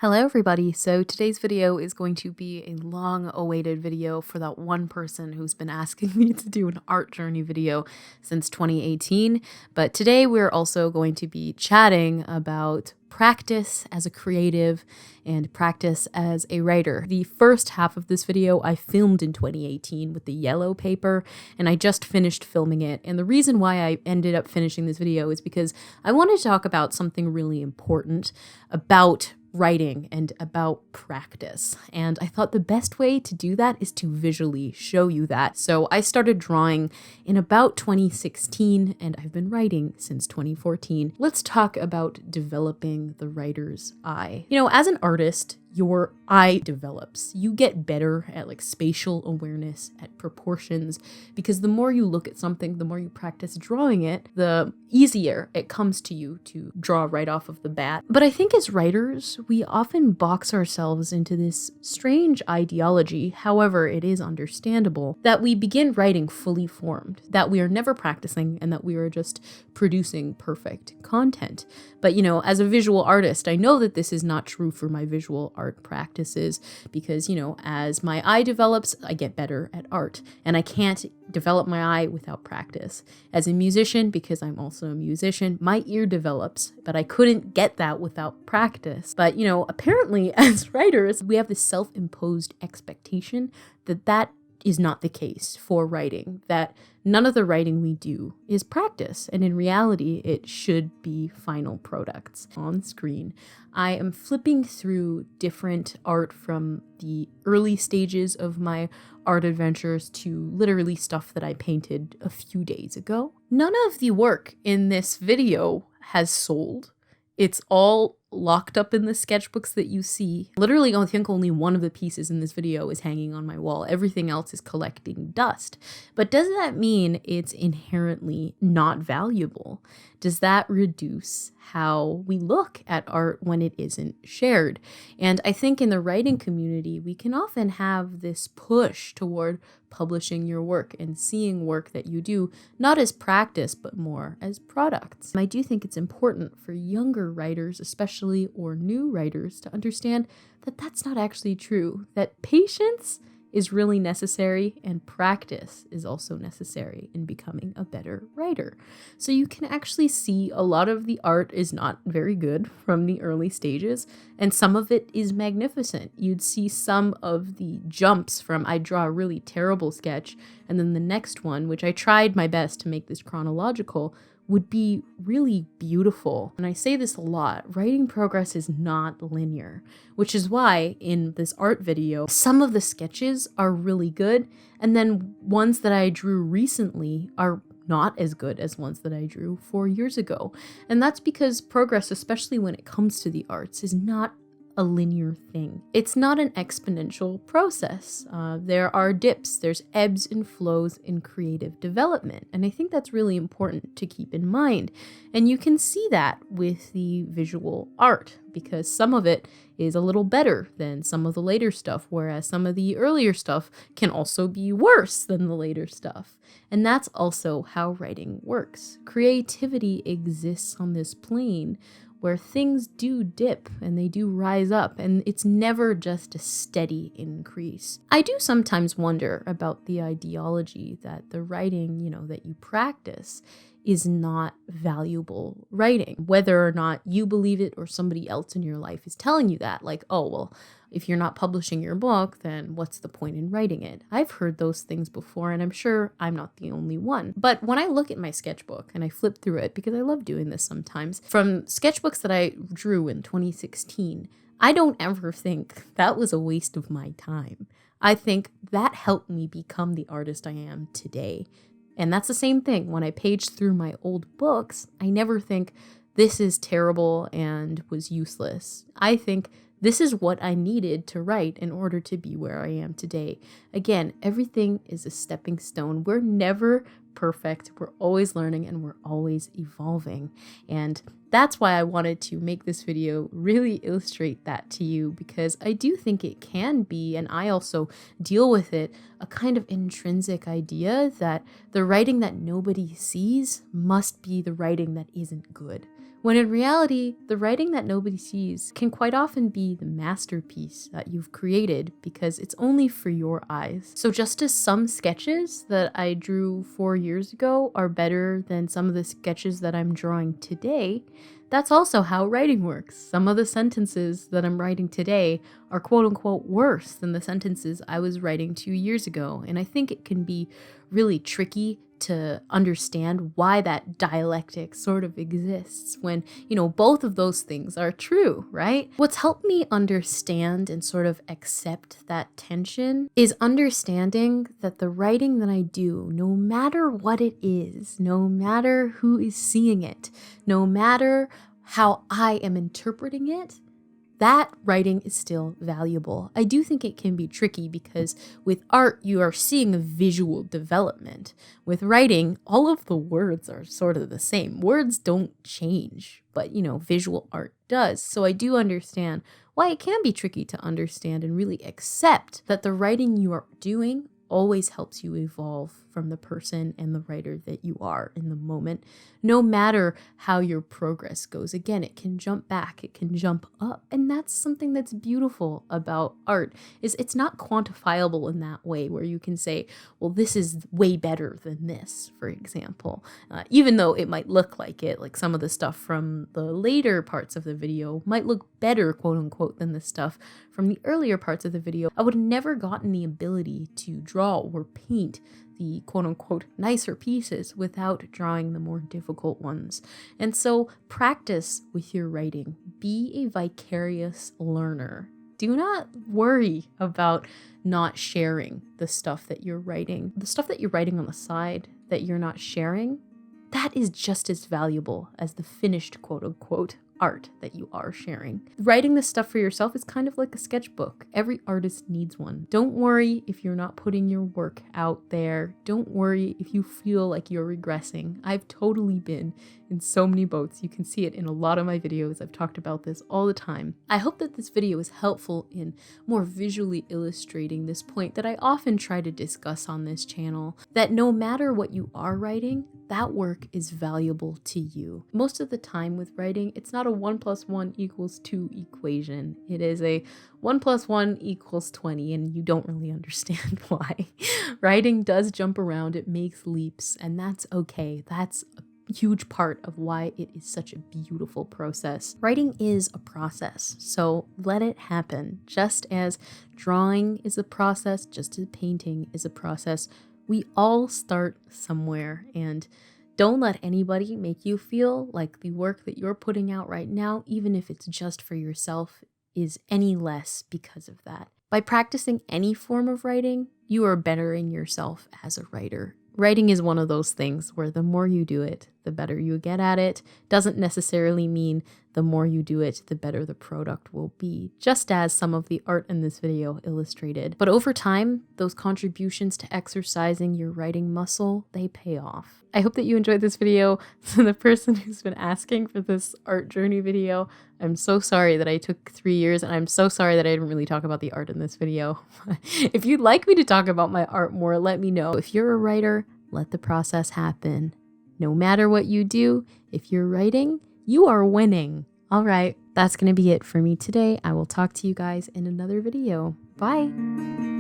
Hello everybody, so today's video is going to be a long-awaited video for that one person who's been asking me to do an art journey video since 2018, but today we're also going to be chatting about practice as a creative and practice as a writer. The first half of this video I filmed in 2018 with the yellow paper, and I just finished filming it, and the reason why I ended up finishing this video is because I wanted to talk about something really important about writing and about practice. And I thought the best way to do that is to visually show you that. So I started drawing in about 2016 and I've been writing since 2014. Let's talk about developing the writer's eye. You know, as an artist, your eye develops. You get better at spatial awareness, at proportions, because the more you look at something, the more you practice drawing it, the easier it comes to you to draw right off of the bat. But I think as writers, we often box ourselves into this strange ideology, however it is understandable, that we begin writing fully formed, that we are never practicing, and that we are just producing perfect content. But you know, as a visual artist, I know that this is not true for my visual art practices because, you know, as my eye develops, I get better at art, and I can't develop my eye without practice. As a musician, because I'm also a musician, my ear develops, but I couldn't get that without practice. But, you know, apparently as writers, we have this self-imposed expectation that that is not the case for writing, that none of the writing we do is practice, and in reality, it should be final products on screen. I am flipping through different art from the early stages of my art adventures to literally stuff that I painted a few days ago. None of the work in this video has sold. It's all locked up in the sketchbooks that you see. Literally, I think only one of the pieces in this video is hanging on my wall. Everything else is collecting dust. But does that mean it's inherently not valuable? Does that reduce how we look at art when it isn't shared? And I think in the writing community, we can often have this push toward publishing your work and seeing work that you do, not as practice, but more as products. I do think it's important for younger writers, especially, or new writers, to understand that that's not actually true, that patience is really necessary and practice is also necessary in becoming a better writer. So you can actually see a lot of the art is not very good from the early stages, and some of it is magnificent. You'd see some of the jumps from I draw a really terrible sketch, and then the next one, which I tried my best to make this chronological, would be really beautiful. And I say this a lot, writing progress is not linear, which is why in this art video, some of the sketches are really good, and then ones that I drew recently are not as good as ones that I drew 4 years ago. And that's because progress, especially when it comes to the arts, is not a linear thing. It's not an exponential process. There are dips, there's ebbs and flows in creative development. And I think that's really important to keep in mind. And you can see that with the visual art because some of it is a little better than some of the later stuff, whereas some of the earlier stuff can also be worse than the later stuff. And that's also how writing works. Creativity exists on this plane where things do dip and they do rise up, and it's never just a steady increase. I do sometimes wonder about the ideology that the writing, you know, that you practice is not valuable writing, whether or not you believe it or somebody else in your life is telling you that, like, oh, well, if you're not publishing your book, then what's the point in writing it? I've heard those things before, and I'm sure I'm not the only one. But when I look at my sketchbook and I flip through it, because I love doing this sometimes, from sketchbooks that I drew in 2016, I don't ever think that was a waste of my time. I think that helped me become the artist I am today. And that's the same thing. When I page through my old books, I never think this is terrible and was useless. I think this is what I needed to write in order to be where I am today. Again, everything is a stepping stone. We're never perfect. We're always learning and we're always evolving. And that's why I wanted to make this video really illustrate that to you, because I do think it can be, and I also deal with it, a kind of intrinsic idea that the writing that nobody sees must be the writing that isn't good. When in reality, the writing that nobody sees can quite often be the masterpiece that you've created because it's only for your eyes. So just as some sketches that I drew 4 years ago are better than some of the sketches that I'm drawing today, that's also how writing works. Some of the sentences that I'm writing today are quote unquote worse than the sentences I was writing 2 years ago. And I think it can be really tricky to understand why that dialectic sort of exists when, both of those things are true, right? What's helped me understand and sort of accept that tension is understanding that the writing that I do, no matter what it is, no matter who is seeing it, no matter how I am interpreting it, that writing is still valuable. I do think it can be tricky because with art, you are seeing a visual development. With writing, all of the words are sort of the same. Words don't change, but visual art does. So I do understand why it can be tricky to understand and really accept that the writing you are doing always helps you evolve from the person and the writer that you are in the moment, no matter how your progress goes. Again, it can jump back, it can jump up, and that's something that's beautiful about art, is it's not quantifiable in that way where you can say, well, this is way better than this, for example, even though it might look like it, like some of the stuff from the later parts of the video might look better, quote unquote, than the stuff from the earlier parts of the video. I would have never gotten the ability to draw or paint the quote-unquote nicer pieces without drawing the more difficult ones. And so practice with your writing. Be a vicarious learner. Do not worry about not sharing the stuff that you're writing. The stuff that you're writing on the side that you're not sharing, that is just as valuable as the finished quote-unquote art that you are sharing. Writing this stuff for yourself is kind of like a sketchbook. Every artist needs one. Don't worry if you're not putting your work out there. Don't worry if you feel like you're regressing. I've totally been in so many boats. You can see it in a lot of my videos. I've talked about this all the time. I hope that this video is helpful in more visually illustrating this point that I often try to discuss on this channel, that no matter what you are writing, that work is valuable to you. Most of the time with writing, it's not a 1 + 1 = 2 equation. It is a 1 + 1 = 20, and you don't really understand why. Writing does jump around, it makes leaps, and that's okay. That's a huge part of why it is such a beautiful process. Writing is a process, so let it happen. Just as drawing is a process, just as painting is a process, we all start somewhere, and don't let anybody make you feel like the work that you're putting out right now, even if it's just for yourself, is any less because of that. By practicing any form of writing, you are bettering yourself as a writer. Writing is one of those things where the more you do it, the better you get at it. Doesn't necessarily mean the more you do it, the better the product will be, just as some of the art in this video illustrated. But over time, those contributions to exercising your writing muscle, they pay off. I hope that you enjoyed this video. So the person who's been asking for this art journey video, I'm so sorry that I took 3 years, and I'm so sorry that I didn't really talk about the art in this video. If you'd like me to talk about my art more, let me know. If you're a writer, let the process happen. No matter what you do, if you're writing, you are winning. All right, that's going to be it for me today. I will talk to you guys in another video. Bye.